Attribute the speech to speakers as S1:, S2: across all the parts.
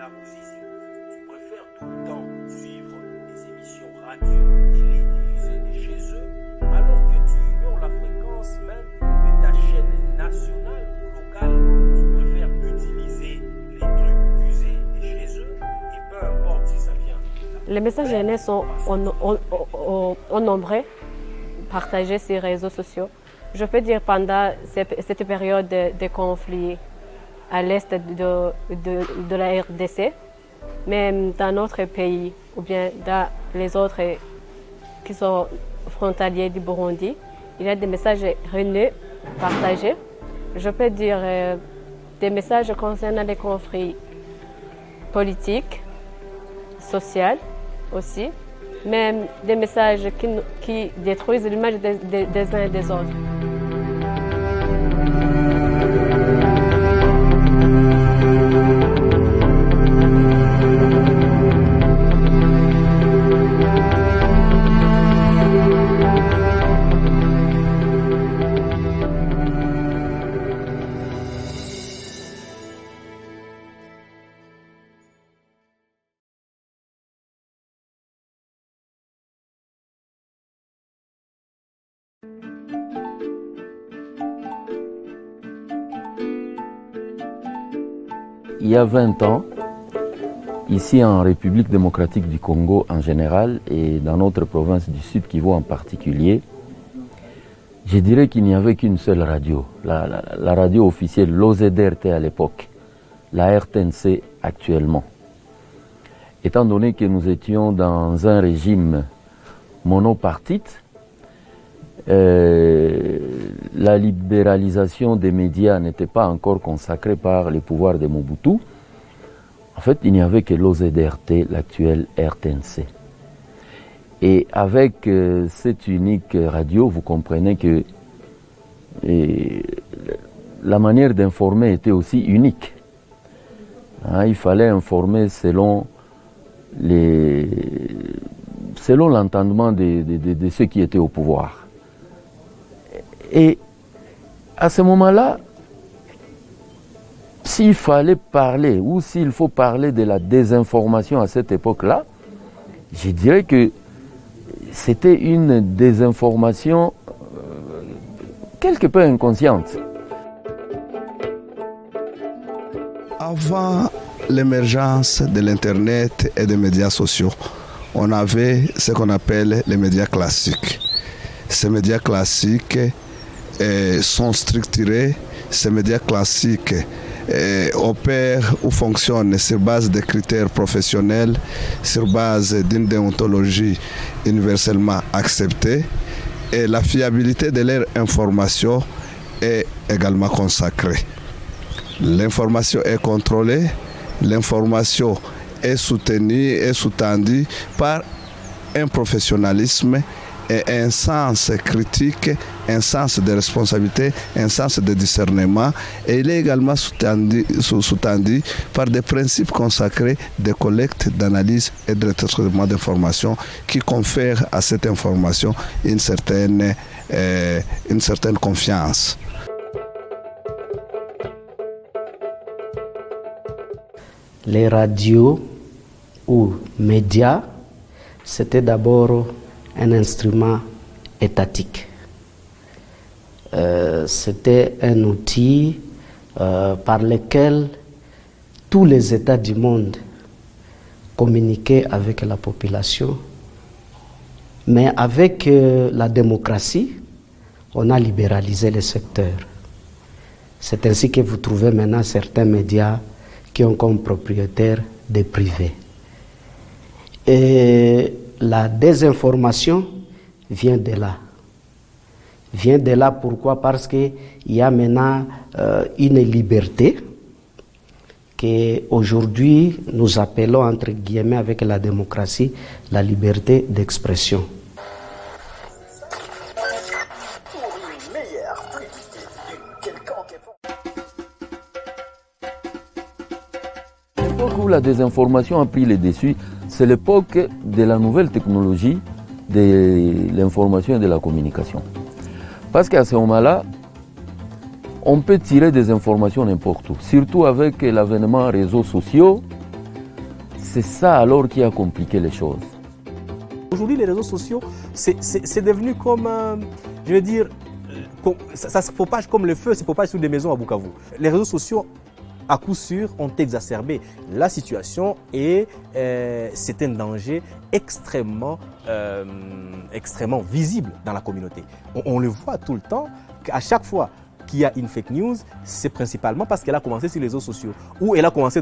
S1: la position. Tu préfères tout le temps suivre des émissions radio, télé diffusées de chez eux, alors que tu ignores la fréquence même de ta chaîne nationale ou locale. Tu préfères utiliser les trucs usés de chez eux, et peu importe si ça vient.
S2: Les messages haineux sont en nombre partagés sur les réseaux sociaux. Je peux dire pendant cette période de conflit à l'est de la RDC, même dans notre pays ou bien dans les autres qui sont frontaliers du Burundi, il y a des messages haineux partagés. Je peux dire des messages concernant les conflits politiques, sociaux aussi, même des messages qui détruisent l'image des uns et des autres.
S3: Il y a 20 ans, ici en République démocratique du Congo en général et dans notre province du Sud Kivu en particulier, je dirais qu'il n'y avait qu'une seule radio, la radio officielle, l'OZRT à l'époque, la RTNC actuellement. Étant donné que nous étions dans un régime monopartite, la libéralisation des médias n'était pas encore consacrée par les pouvoirs de Mobutu. En fait, il n'y avait que l'OZRT, l'actuelle RTNC. Et avec cette unique radio, vous comprenez que la manière d'informer était aussi unique. Il fallait informer selon l'entendement de ceux qui étaient au pouvoir. Et à ce moment-là, s'il fallait parler ou s'il faut parler de la désinformation à cette époque-là, je dirais que c'était une désinformation quelque peu inconsciente.
S4: Avant l'émergence de l'Internet et des médias sociaux, on avait ce qu'on appelle les médias classiques. Ces médias classiques sont structurés, ces médias classiques opèrent ou fonctionnent sur base de critères professionnels, sur base d'une déontologie universellement acceptée, et la fiabilité de leur information est également consacrée. L'information est contrôlée, l'information est soutenue et sous-tendue par un professionnalisme et un sens critique, un sens de responsabilité, un sens de discernement, et il est également sous-tendu par des principes consacrés de collecte, d'analyse et de traitement d'informations qui confèrent à cette information une certaine confiance.
S5: Les radios ou médias, c'était d'abord un instrument étatique. C'était un outil par lequel tous les États du monde communiquaient avec la population. Mais avec la démocratie, on a libéralisé le secteur. C'est ainsi que vous trouvez maintenant certains médias qui ont comme propriétaires des privés. Et la désinformation vient de là. Vient de là pourquoi? Parce qu'il y a maintenant une liberté qu'aujourd'hui nous appelons entre guillemets avec la démocratie la liberté d'expression.
S3: L'époque où la désinformation a pris le dessus, c'est l'époque de la nouvelle technologie de l'information et de la communication. Parce qu'à ce moment-là, on peut tirer des informations n'importe où, surtout avec l'avènement des réseaux sociaux C'est ça alors qui a compliqué les choses.
S1: Aujourd'hui, les réseaux sociaux, c'est devenu comme, je veux dire, ça se propage comme le feu, se propage sur des maisons à Bukavu. Les réseaux sociaux, à coup sûr, ont exacerbé la situation et c'est un danger extrêmement visible dans la communauté. On le voit tout le temps, qu'à chaque fois qu'il y a une fake news, c'est principalement parce qu'elle a commencé sur les réseaux sociaux ou elle a commencé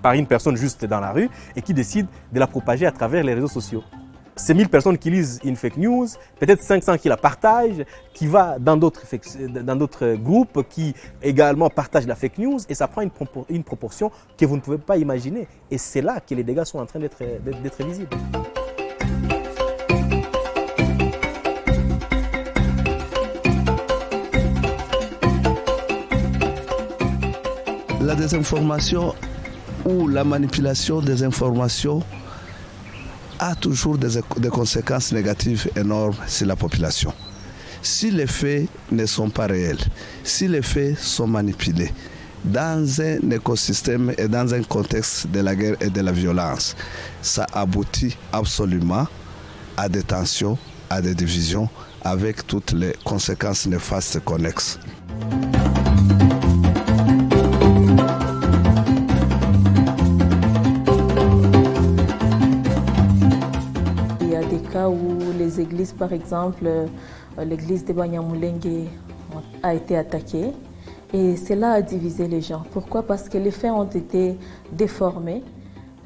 S1: par une personne juste dans la rue et qui décide de la propager à travers les réseaux sociaux. Ces 1000 personnes qui lisent une fake news, peut-être 500 qui la partagent, qui va dans d'autres groupes qui également partagent la fake news et ça prend une proportion que vous ne pouvez pas imaginer. Et c'est là que les dégâts sont en train d'être visibles.
S4: La désinformation ou la manipulation des informations a toujours des conséquences négatives énormes sur la population. Si les faits ne sont pas réels, si les faits sont manipulés, dans un écosystème et dans un contexte de la guerre et de la violence, ça aboutit absolument à des tensions, à des divisions, avec toutes les conséquences néfastes connexes.
S6: Où les églises, par exemple, l'église de Banyamulenge a été attaquée et cela a divisé les gens. Pourquoi? Parce que les faits ont été déformés,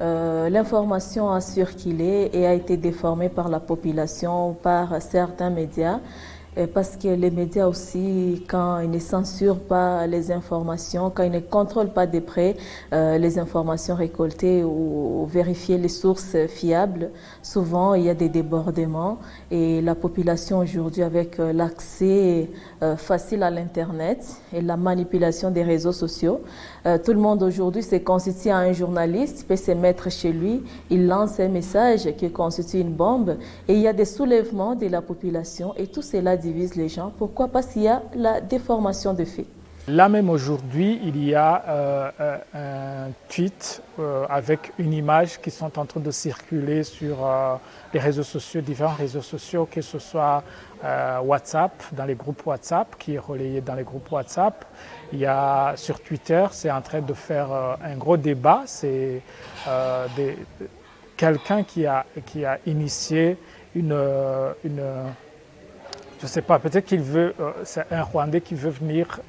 S6: l'information a circulé et a été déformée par la population, par certains médias. Parce que les médias aussi, quand ils ne censurent pas les informations, quand ils ne contrôlent pas de près les informations récoltées ou vérifier les sources fiables, souvent il y a des débordements et la population aujourd'hui avec l'accès facile à l'Internet et la manipulation des réseaux sociaux, tout le monde aujourd'hui se constitue à un journaliste, peut se mettre chez lui, il lance un message qui constitue une bombe et il y a des soulèvements de la population et tout cela divise les gens. Pourquoi? Parce qu'il y a la déformation de faits.
S7: Là même aujourd'hui, il y a un tweet avec une image qui sont en train de circuler sur les réseaux sociaux, différents réseaux sociaux, que ce soit WhatsApp, dans les groupes WhatsApp, qui est relayé dans les groupes WhatsApp. Il y a sur Twitter, c'est en train de faire un gros débat. C'est quelqu'un qui a initié une je ne sais pas, peut-être qu'il veut, c'est un Rwandais qui veut venir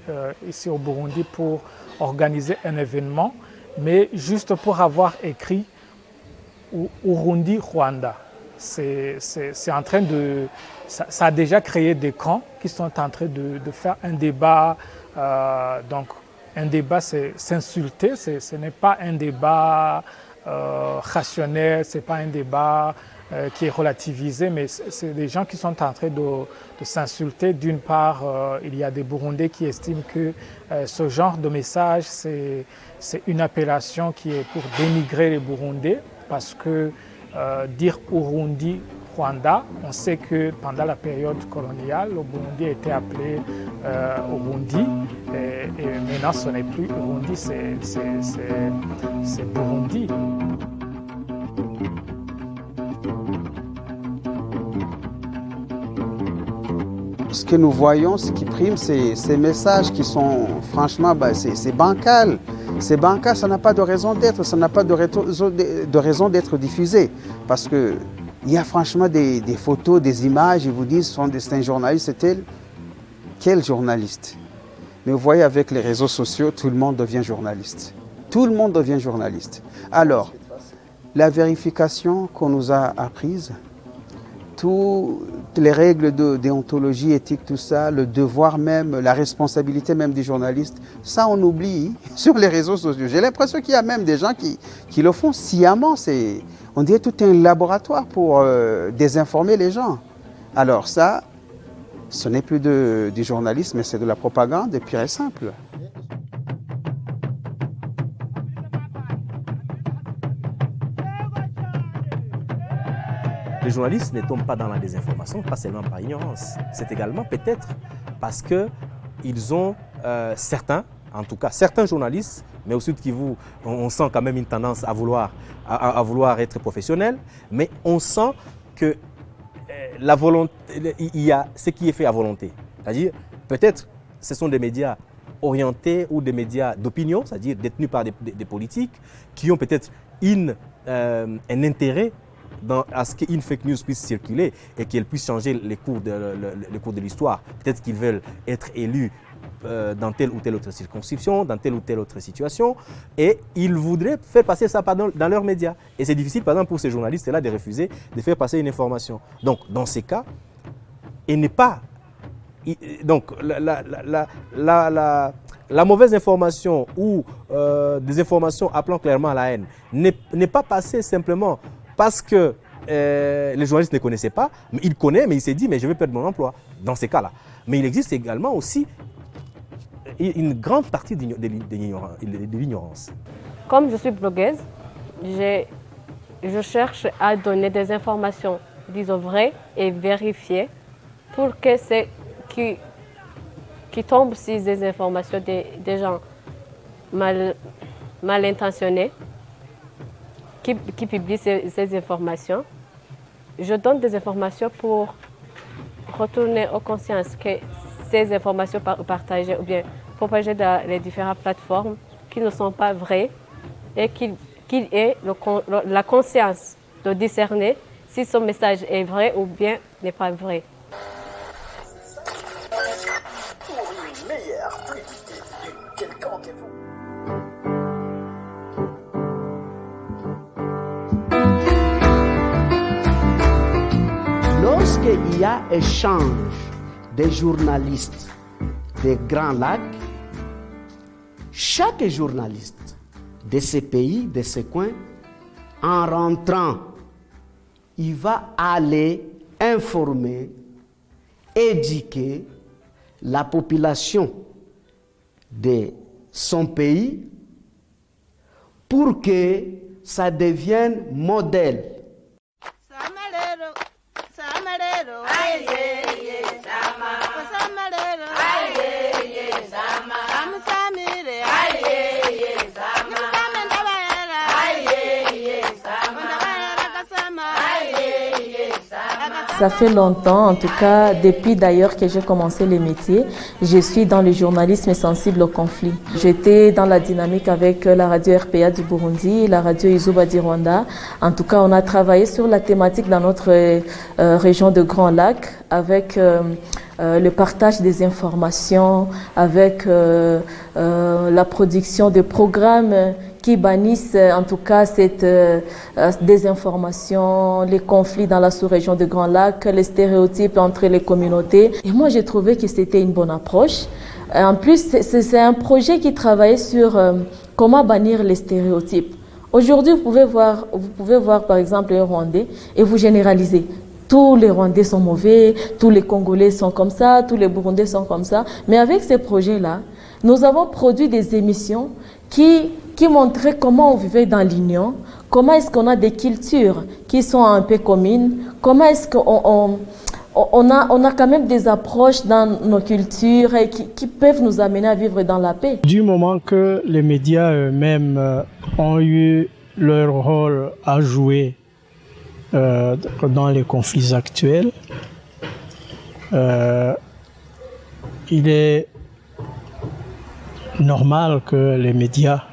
S7: ici au Burundi pour organiser un événement, mais juste pour avoir écrit Urundi-Rwanda. C'est en train de... Ça a déjà créé des camps qui sont en train de faire un débat. Donc, un débat, c'est s'insulter, ce n'est pas un débat rationnel, ce n'est pas un débat qui est relativisé, mais c'est des gens qui sont en train de s'insulter. D'une part, il y a des Burundais qui estiment que ce genre de message, c'est une appellation qui est pour dénigrer les Burundais, parce que dire Urundi, Rwanda, on sait que pendant la période coloniale, le Burundi a été appelé Urundi, et maintenant ce n'est plus Urundi, c'est Burundi.
S8: Ce que nous voyons, ce qui prime, c'est ces messages qui sont, franchement, c'est bancal. C'est bancal, ça n'a pas de raison d'être, ça n'a pas de raison d'être diffusé. Parce qu'il y a franchement des photos, des images, ils vous disent, c'est un journaliste, c'est tel. Quel journaliste? Mais vous voyez, avec les réseaux sociaux, tout le monde devient journaliste. Tout le monde devient journaliste. Alors, la vérification qu'on nous a apprise, toutes les règles de déontologie, éthique, tout ça, le devoir même, la responsabilité même des journalistes, ça on oublie sur les réseaux sociaux. J'ai l'impression qu'il y a même des gens qui le font sciemment. On dirait tout un laboratoire pour désinformer les gens. Alors ça, ce n'est plus du journalisme, mais c'est de la propagande, pure et simple.
S1: Les journalistes ne tombent pas dans la désinformation, pas seulement par ignorance. C'est également peut-être parce qu'ils ont certains journalistes
S9: mais au Sud Kivu, on sent quand même une tendance à vouloir être professionnel, mais on sent que la volonté, il y a ce qui est fait à volonté. C'est-à-dire, peut-être, ce sont des médias orientés ou des médias d'opinion, c'est-à-dire détenus par des politiques qui ont peut-être un intérêt à ce qu'une fake news puisse circuler et qu'elle puisse changer les cours de l'histoire. Peut-être qu'ils veulent être élus dans telle ou telle autre circonscription, dans telle ou telle autre situation, et ils voudraient faire passer ça dans leurs médias. Et c'est difficile, par exemple, pour ces journalistes-là de refuser de faire passer une information. Donc, dans ces cas, il n'est pas... Donc, la mauvaise information ou des informations appelant clairement à la haine n'est pas passée simplement parce que les journalistes ne connaissaient pas, mais il connaît, mais il s'est dit, mais je vais perdre mon emploi, dans ces cas-là. Mais il existe également aussi une grande partie de l'ignorance.
S2: Comme je suis blogueuse, je cherche à donner des informations, disons vraies et vérifiées, pour que ceux qui tombent sur des informations des gens mal intentionnés, qui publient ces informations, je donne des informations pour retourner aux consciences que ces informations partagées ou bien propagées dans les différentes plateformes qui ne sont pas vraies et qu'il ait la conscience de discerner si son message est vrai ou bien n'est pas vrai.
S10: Pour une meilleure fluidité d'une quelconque
S5: Lorsqu'il y a échange des journalistes des Grands Lacs, chaque journaliste de ces pays, de ces coins, en rentrant, il va aller informer, éduquer la population de son pays pour que ça devienne modèle.
S6: Ça fait longtemps, en tout cas, depuis d'ailleurs que j'ai commencé les métiers, je suis dans le journalisme sensible au conflit. J'étais dans la dynamique avec la radio RPA du Burundi, la radio Izuba du Rwanda. En tout cas, on a travaillé sur la thématique dans notre région de Grand Lac avec le partage des informations, avec la production de programmes qui bannissent en tout cas cette désinformation, les conflits dans la sous-région de Grand Lac, les stéréotypes entre les communautés. Et moi, j'ai trouvé que c'était une bonne approche. En plus, c'est un projet qui travaillait sur comment bannir les stéréotypes. Aujourd'hui, vous pouvez voir par exemple un Rwandais et vous généralisez. Tous les Rwandais sont mauvais, tous les Congolais sont comme ça, tous les Burundais sont comme ça. Mais avec ces projets-là, nous avons produit des émissions qui montraient comment on vivait dans l'Union, comment est-ce qu'on a des cultures qui sont un peu communes, comment est-ce qu'on a quand même des approches dans nos cultures qui peuvent nous amener à vivre dans la paix.
S11: Du moment que les médias eux-mêmes ont eu leur rôle à jouer dans les conflits actuels, il est normal que les médias,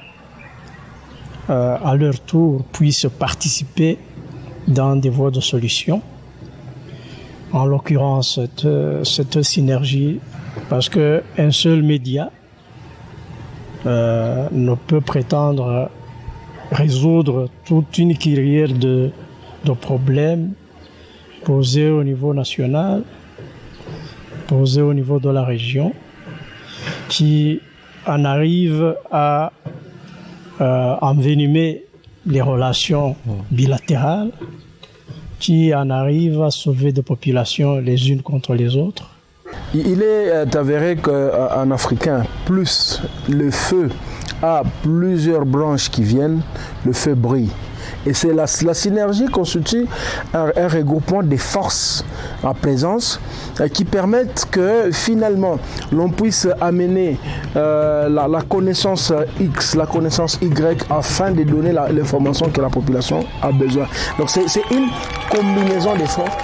S11: à leur tour, puissent participer dans des voies de solution. En l'occurrence, cette synergie, parce qu'un seul média ne peut prétendre résoudre toute une kyrielle de problèmes posés au niveau national, posés au niveau de la région, qui en arrivent à envenimer les relations bilatérales, qui en arrivent à sauver des populations les unes contre les autres.
S12: Il est avéré qu'en africain, plus le feu a plusieurs branches qui viennent, le feu brille. Et c'est la synergie constitue un regroupement des forces en présence qui permettent que finalement l'on puisse amener la connaissance X, la connaissance Y afin de donner l'information que la population a besoin. Donc c'est une combinaison d'efforts.